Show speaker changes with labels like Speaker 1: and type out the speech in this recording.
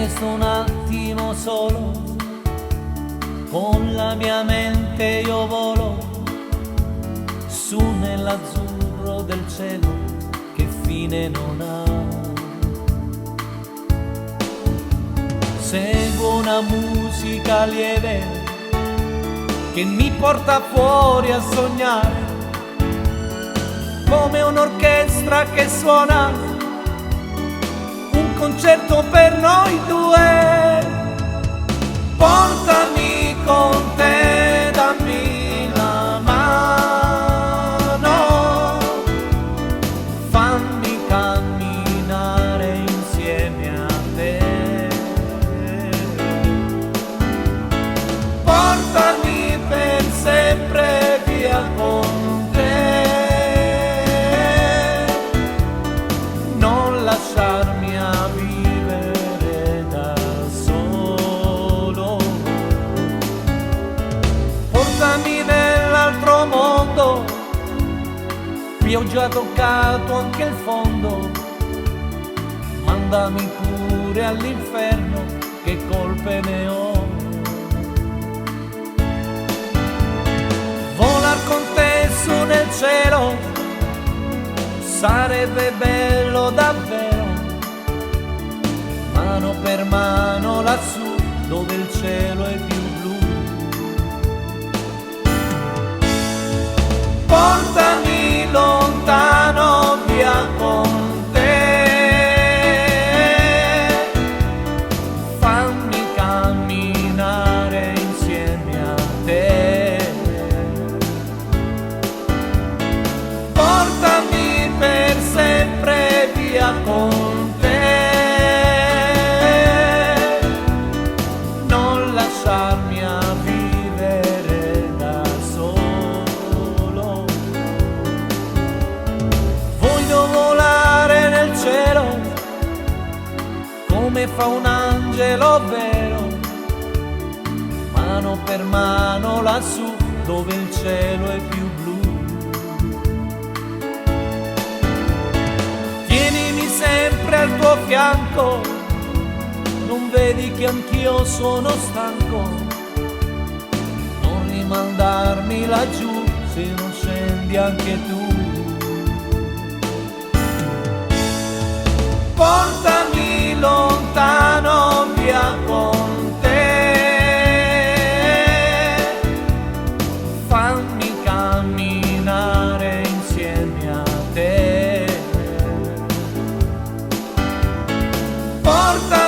Speaker 1: resto un attimo solo, con la mia mente io volo su nell'azzurro del cielo che fine non ha. Seguo una musica lieve che mi porta fuori a sognare, come un'orchestra che suona un concerto per noi due. Portami con te, dammi la mano, fammi camminare insieme a te. Portami per sempre via con te, non lasciarmi a vivere da solo. Portami nell'altro mondo, qui ho già toccato anche il fondo. Mandami pure all'inferno, che colpe ne ho. Volar con te su nel cielo sarebbe bello davvero, mano per mano lassù dove il cielo è più blu. Portami lontano via con te, fammi camminare insieme a te. Portami per sempre via con te, non lasciarmi a vivere da solo. Voglio volare nel cielo come fa un angelo vero, mano per mano lassù dove il cielo è più blu. Tienimi sempre al tuo fianco, non vedi che anch'io sono stanco. Non rimandarmi laggiù se non scendi anche tu. Portami lontano via con te, fammi camminare insieme a te. Portami